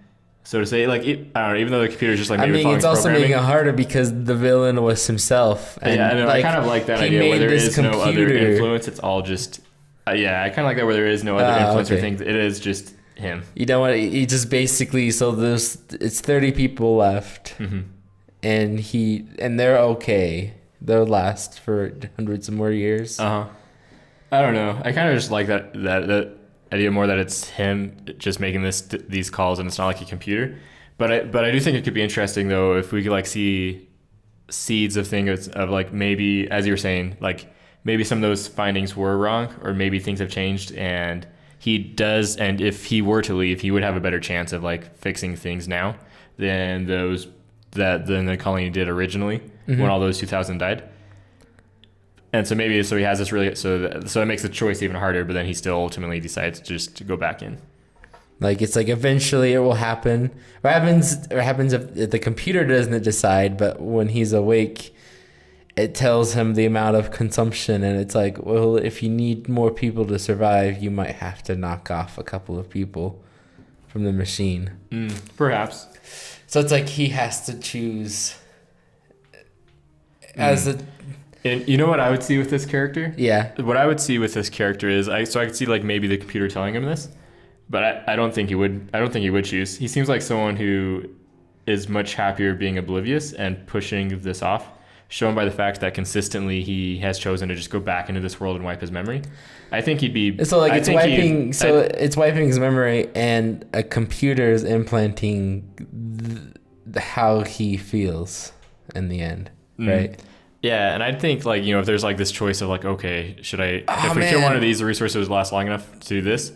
so to say. Like I don't know, even though the computer's just like maybe following it's also making it harder because the villain was himself. And yeah, I know. Like, I kind of like that idea where there is no other influence. It's all just I kind of like that where there is no other influence or things. It is just him. You know what? He just basically it's 30 people left, and they're okay. They'll last for hundreds of more years. I don't know. I kind of just like that idea more, that it's him just making these calls and it's not like a computer. But I do think it could be interesting though if we could like see seeds of things of like maybe, as you were saying, like maybe some of those findings were wrong, or maybe things have changed and he does. And if he were to leave, he would have a better chance of like fixing things now than the colony did originally when all those 2,000 died. And so maybe he has this really so it makes the choice even harder, but then he still ultimately decides just to go back in. Like it's like eventually it will happen. What happens if the computer doesn't decide, but when he's awake, it tells him the amount of consumption, and it's like, well, if you need more people to survive, you might have to knock off a couple of people from the machine. Perhaps. So it's like he has to choose as a. And you know what I would see with this character? Yeah. What I would see with this character is I could see like maybe the computer telling him this, but I don't think he would. I don't think he would choose. He seems like someone who is much happier being oblivious and pushing this off, shown by the fact that consistently he has chosen to just go back into this world and wipe his memory. I think he'd be. So like it's wiping. It's wiping his memory, and a computer is implanting how he feels in the end, right? Yeah, and I think like, if there's like this choice of like, okay, should I if we kill one of these, the resources last long enough to do this?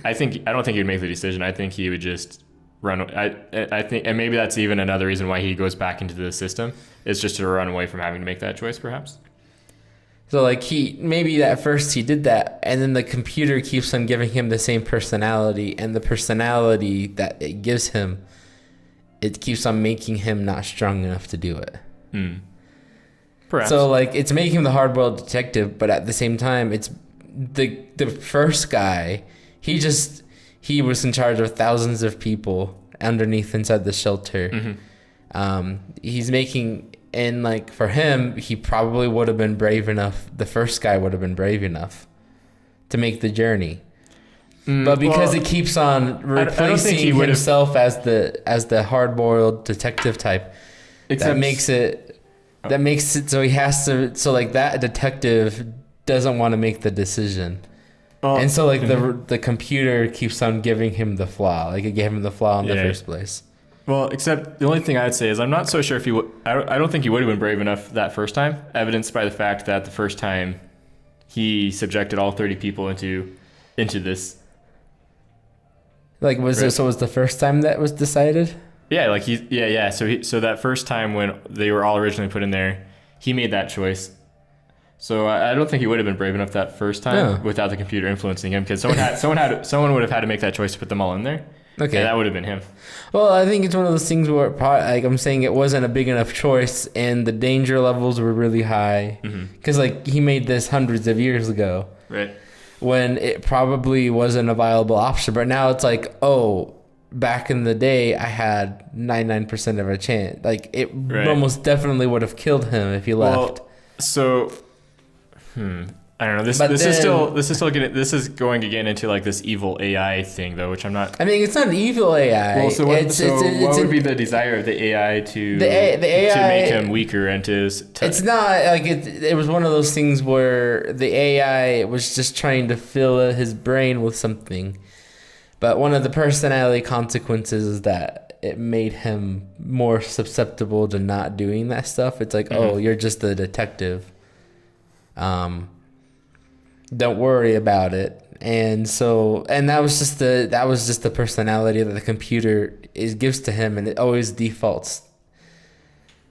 I don't think he'd make the decision. I think he would just run. I think, and maybe that's even another reason why he goes back into the system, is just to run away from having to make that choice, perhaps. So like maybe at first he did that, and then the computer keeps on giving him the same personality, and the personality that it gives him, it keeps on making him not strong enough to do it. Perhaps. So like it's making him the hardboiled detective, but at the same time, it's the first guy. He was in charge of thousands of people underneath inside the shelter. He's making, and like for him, he probably would have been brave enough. The first guy would have been brave enough to make the journey. But because it keeps on replacing himself as the hard-boiled detective type, that makes it so he has to. So like that detective doesn't want to make the decision, and so like the computer keeps on giving him the flaw. Like it gave him the flaw in the first place. Well, except the only thing I'd say is I'm not so sure if he would. I don't think he would have been brave enough that first time, evidenced by the fact that the first time he subjected all 30 people into this. Like was the first time that was decided? Yeah, like So that first time when they were all originally put in there, he made that choice. So I don't think he would have been brave enough that first time without the computer influencing him, because someone would have had to make that choice to put them all in there. Okay, and that would have been him. Well, I think it's one of those things where, like I'm saying, it wasn't a big enough choice, and the danger levels were really high, because like he made this hundreds of years ago, right? When it probably wasn't a viable option. But now it's like, oh, back in the day, I had 99% of a chance. Like it almost definitely would have killed him if he left. So, I don't know. This is going to get into like this evil AI thing though, which I'm not. I mean, it's not an evil AI. Well, so what would be the desire of the AI to make him weaker and to it's not like it was one of those things where the AI was just trying to fill his brain with something, but one of the personality consequences is that it made him more susceptible to not doing that stuff. It's like, oh, you're just a detective. Don't worry about it. And that was just the personality that the computer gives to him, and it always defaults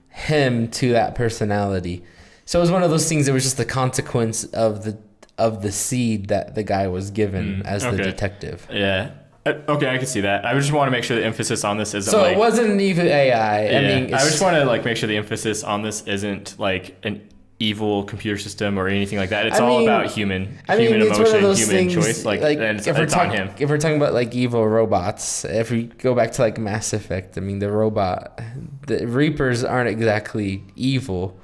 him to that personality. So it was one of those things. It was just the consequence of the seed that the guy was given as the detective. Yeah. Okay, I can see that. I just want to make sure the emphasis on this isn't. So it wasn't an evil AI. Yeah, I mean, I just want to like make sure the emphasis on this isn't like an evil computer system or anything like that. It's all about human emotion, human choice. Like and it's on him. If we're talking about like evil robots, if we go back to like Mass Effect, I mean the Reapers aren't exactly evil.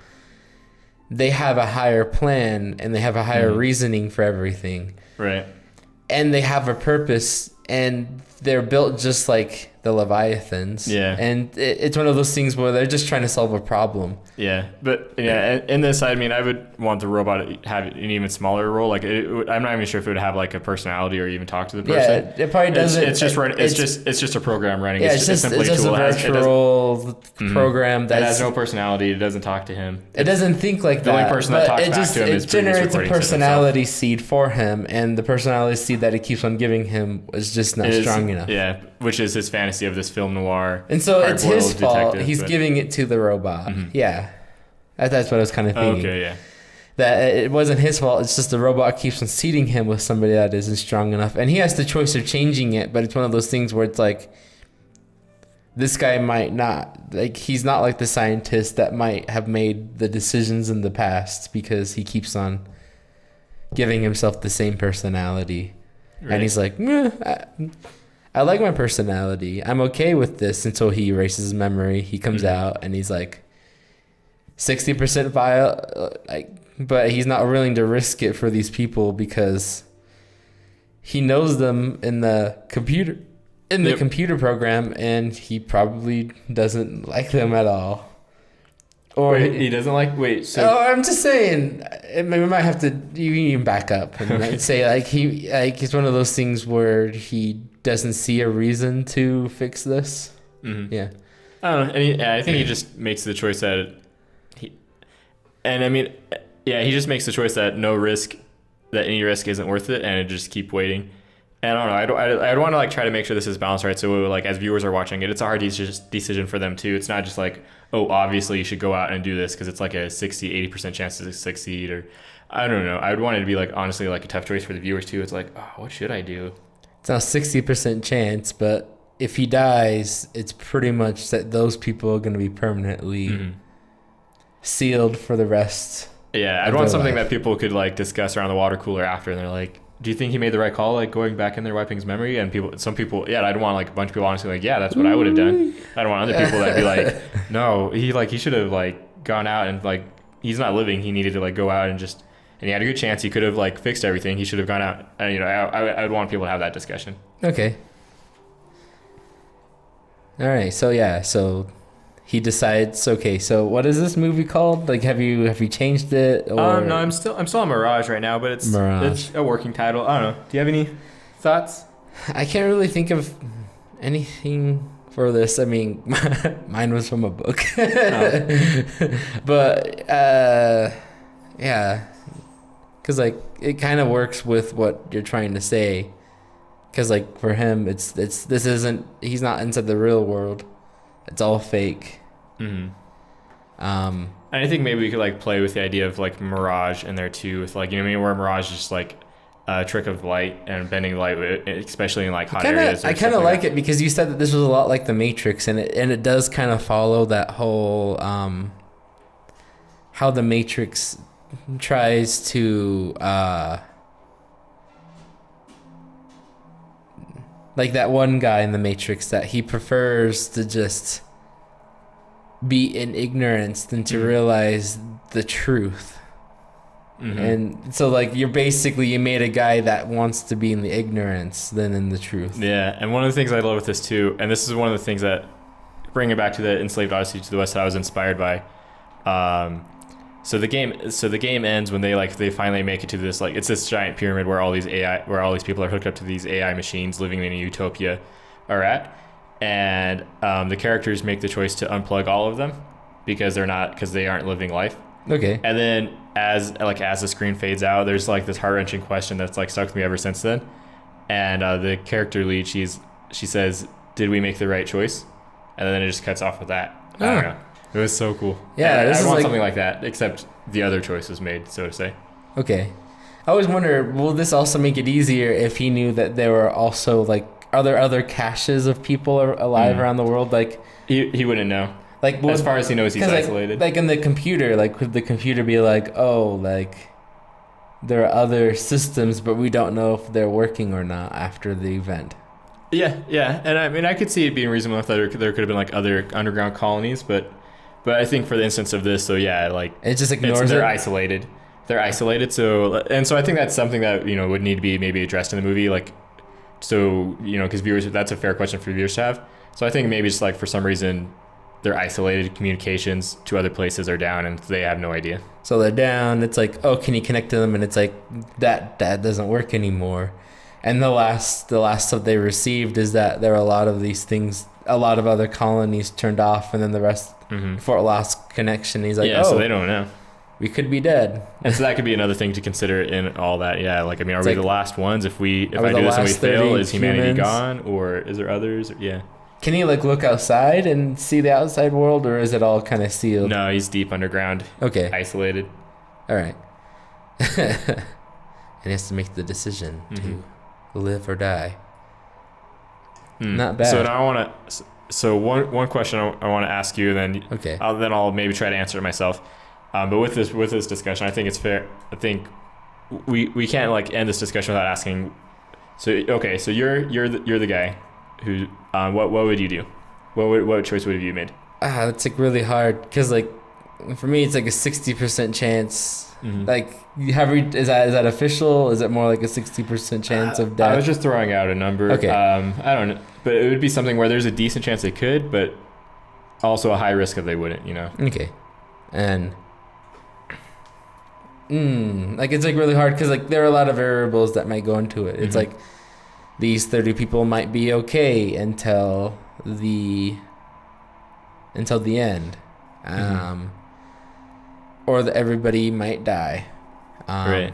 They have a higher plan and they have a higher reasoning for everything. Right. And they have a purpose, and they're built just like the Leviathans. Yeah. And it's one of those things where they're just trying to solve a problem. Yeah. But in this, I mean, I would want the robot to have an even smaller role. Like I'm not even sure if it would have like a personality or even talk to the person. Yeah, it probably doesn't. It's just a program running. Yeah, it's just a virtual program that has no personality. It doesn't talk to him. It doesn't think like that. The only person that talks back to him is generates a personality seed for him, and the personality seed that it keeps on giving him is just not strong enough. Yeah, which is his fantasy of this film noir. And so it's his fault. He's giving it to the robot. Yeah. That's what I was kind of thinking. Okay, yeah. That it wasn't his fault. It's just the robot keeps on seeding him with somebody that isn't strong enough. And he has the choice of changing it, but it's one of those things where it's like, this guy might not. Like, he's not like the scientist that might have made the decisions in the past, because he keeps on giving himself the same personality. Right. And he's like, I like my personality. I'm okay with this, until he erases his memory. He comes out and he's like 60% but he's not willing to risk it for these people because he knows them in the computer computer program, and he probably doesn't like them at all. Or he doesn't like. I'm just saying. We might have to. You can even back up and say he's one of those things where he doesn't see a reason to fix this. Yeah. I don't know. And I think he just makes the choice that he just makes the choice that any risk isn't worth it, and it just keep waiting. And I don't know. I'd want to like try to make sure this is balanced right. So like as viewers are watching it, it's a hard decision for them too. It's not just like, oh, obviously you should go out and do this because it's like a 60-80% chance to succeed, or I don't know. I would want it to be like honestly like a tough choice for the viewers too. It's like, oh, what should I do? It's now 60% chance, but if he dies, it's pretty much that those people are going to be permanently sealed for the rest. Yeah, I'd want something that people could like discuss around the water cooler after, and they're like, do you think he made the right call, like going back in there, wiping his memory? And some people, yeah, I'd want like a bunch of people honestly like, yeah, that's what I would have done. I don't want other people that'd be like, no, he should have like gone out and like, he's not living. He needed to like go out and he had a good chance. He could have like fixed everything. He should have gone out. And, I would want people to have that discussion. Okay. All right. So he decides. Okay. So what is this movie called? Like, have you changed it? Or? No, I'm still on Mirage right now, but it's a working title. I don't know. Do you have any thoughts? I can't really think of anything for this. I mean, mine was from a book. But yeah, because like it kind of works with what you're trying to say. Because like for him, he's not inside the real world. It's all fake. Mm-hmm. And I think maybe we could like play with the idea of like Mirage in there too, with like, you know what I mean, where Mirage is just like a trick of light and bending light, especially in like hot areas. I kind of like it because you said that this was a lot like the Matrix, and it does kind of follow that whole how the Matrix tries to like that one guy in the Matrix that he prefers to just be in ignorance than to realize the truth. Mm-hmm. And so like you made a guy that wants to be in the ignorance than in the truth. Yeah, and one of the things I love with this too, and this is one of the things that bring it back to the Enslaved Odyssey to the West that I was inspired by. So the game ends when they finally make it to this, like, it's this giant pyramid where all these people are hooked up to these AI machines living in a utopia are at, and the characters make the choice to unplug all of them because they aren't living life. Okay. And then as the screen fades out, there's like this heart-wrenching question that's like stuck with me ever since then. And the character lead, she says, "Did we make the right choice?" And then it just cuts off with that. I don't know. It was so cool. Yeah, I want something like that, except the other choice was made, so to say. Okay. I always wonder, will this also make it easier if he knew that there were also, like, are there other caches of people alive around the world? Like, he wouldn't know. Like, as far as he knows, he's isolated. Like in the computer, like, could the computer be like, oh, like, there are other systems, but we don't know if they're working or not after the event? Yeah. And I mean, I could see it being reasonable if there could have been, like, other underground colonies, but I think for the instance of this, so yeah, like it just ignores it. They're isolated. So I think that's something that, you know, would need to be maybe addressed in the movie, like, so, you know, because viewers, that's a fair question for viewers to have. So I think maybe just like for some reason they're isolated, communications to other places are down and they have no idea. So they're down. It's like, oh, can you connect to them? And it's like that doesn't work anymore. And the last stuff they received is that there are a lot of these things, a lot of other colonies turned off, and then the rest for lost connection. He's like, so they don't know. We could be dead. And so that could be another thing to consider in all that. Yeah, like, I mean, are we the last ones? If I do this and we fail, is humanity gone, or is there others? Yeah. Can he like look outside and see the outside world, or is it all kind of sealed? No, he's deep underground. Okay. Isolated. All right. And he has to make the decision to live or die. Not bad. So now I want to. So one question I want to ask you, and then I'll maybe try to answer it myself. But with this discussion, I think it's fair. I think we can't like end this discussion without asking. So you're the guy who what would you do? What choice would have you made? That's like really hard because like for me it's like a 60% chance. Like is that official? Is it more like a 60% chance of death? I was just throwing out a number. Okay. I don't know, but it would be something where there's a decent chance they could, but also a high risk if they wouldn't. You know. Okay. And like it's like really hard because like there are a lot of variables that might go into it. It's like these 30 people might be okay until the end, or that everybody might die. Right.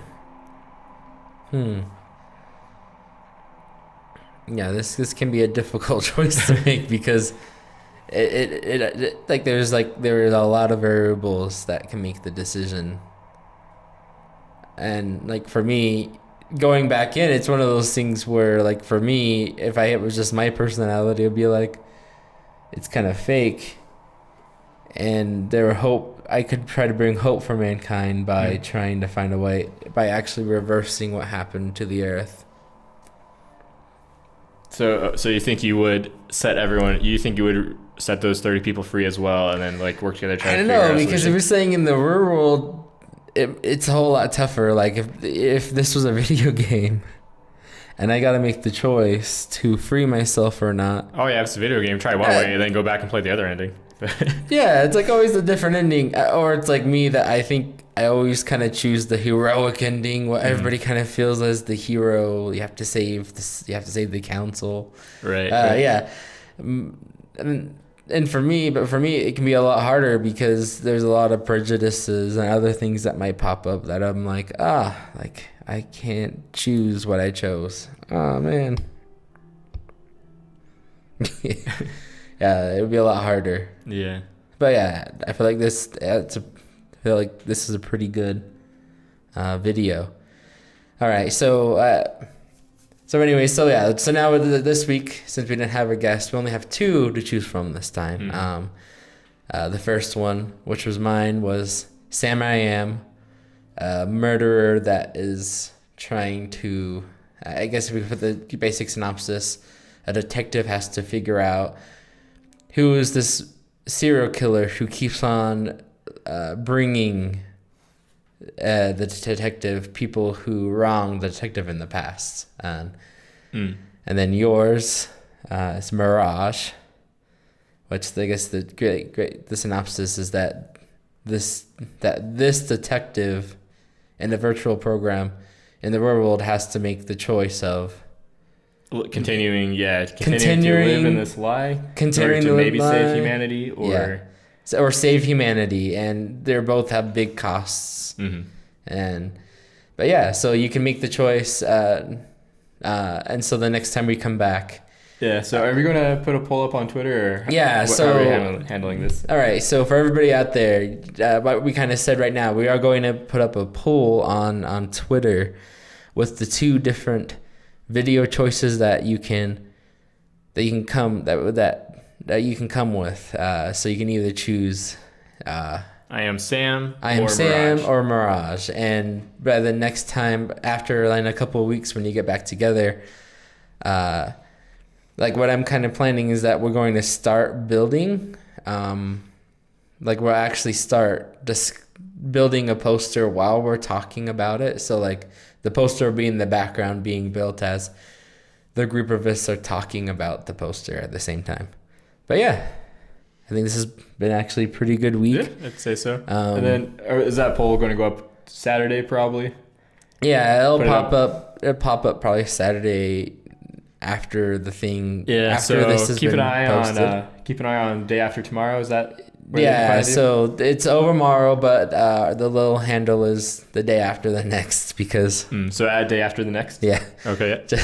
Yeah, this can be a difficult choice to make because it like there is a lot of variables that can make the decision. And like for me, going back in, it's one of those things where like for me, if it was just my personality, it'd be like it's kind of fake. And I could try to bring hope for mankind by trying to find a way, by actually reversing what happened to the earth. So you think you would set those 30 people free as well, and then like work together? I don't know, because if you're saying in the real world, it's a whole lot tougher. Like if this was a video game, and I got to make the choice to free myself or not. Oh yeah, it's a video game. Try one way, and then go back and play the other ending. Yeah, it's like always a different ending, or it's like me that I think I always kind of choose the heroic ending. What everybody kind of feels as the hero. You have to save the council. Right. Yeah. And for me, it can be a lot harder because there's a lot of prejudices and other things that might pop up that I'm like, I can't choose what I chose. Oh man. Yeah, it would be a lot harder. Yeah. But yeah, I feel like this is a pretty good video. All right, so anyway, so now with this week, since we didn't have a guest, we only have 2 to choose from this time. The first one, which was mine, was Sam I Am, a murderer that is trying to, I guess if we put the basic synopsis, a detective has to figure out who is this serial killer who keeps on bringing the detective people who wronged the detective in the past. And then yours is Mirage, which I guess the synopsis is that this detective in the virtual program in the real world has to make the choice of continuing to live in this lie, continuing to maybe save humanity, or save humanity, and they both have big costs. So you can make the choice, and so the next time we come back. Yeah. So are we going to put a poll up on Twitter? How are we handling this? All right. So for everybody out there, what we kind of said right now, we are going to put up a poll on Twitter with the 2 different video choices that you can come with. So you can either choose I Am Sam or Mirage. And by the next time, after a couple of weeks when you get back together, like what I'm kind of planning is that we're going to start building, we'll actually start building a poster while we're talking about it. So like the poster will be in the background being built as the group of us are talking about the poster at the same time. But yeah, I think this has been actually a pretty good week. Yeah, I'd say so. And then is that poll going to go up Saturday probably? Yeah, it'll pop up probably Saturday after the thing. Yeah, after this has keep been an eye posted. Keep an eye on day after tomorrow. Is that? So it's over tomorrow, but the little handle is the day after the next because. So add day after the next. Yeah. Okay. Yeah.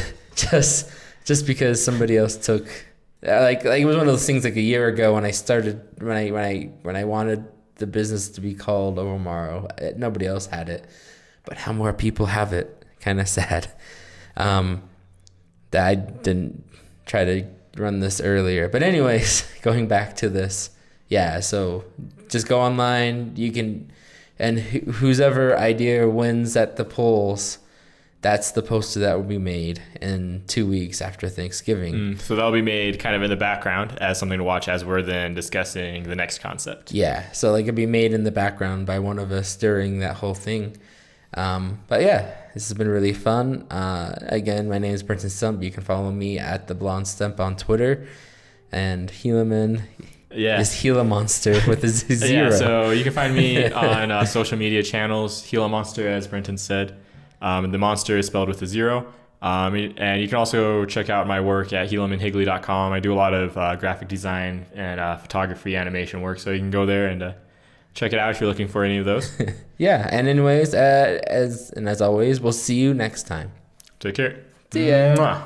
Just because somebody else took, like it was one of those things like a year ago when I started when I wanted the business to be called Over Tomorrow. Nobody else had it, but how more people have it? Kind of sad. That I didn't try to run this earlier, but anyways, going back to this. Yeah, so just go online. You can, and whose ever idea wins at the polls, that's the poster that will be made in 2 weeks after Thanksgiving. So that'll be made kind of in the background as something to watch as we're then discussing the next concept. Yeah, so it'll be made in the background by one of us during that whole thing. But yeah, this has been really fun. Again, my name is Brenton Stump. You can follow me at the Blonde Stump on Twitter, and Helaman. Yeah. Is Gila Monster with a zero. Yeah, so you can find me on social media channels, Gila Monster, as Brenton said. The monster is spelled with a 0. And you can also check out my work at helamanhigley.com. I do a lot of graphic design and photography, animation work, so you can go there and check it out if you're looking for any of those. Yeah, and anyways, as always, we'll see you next time. Take care. See ya.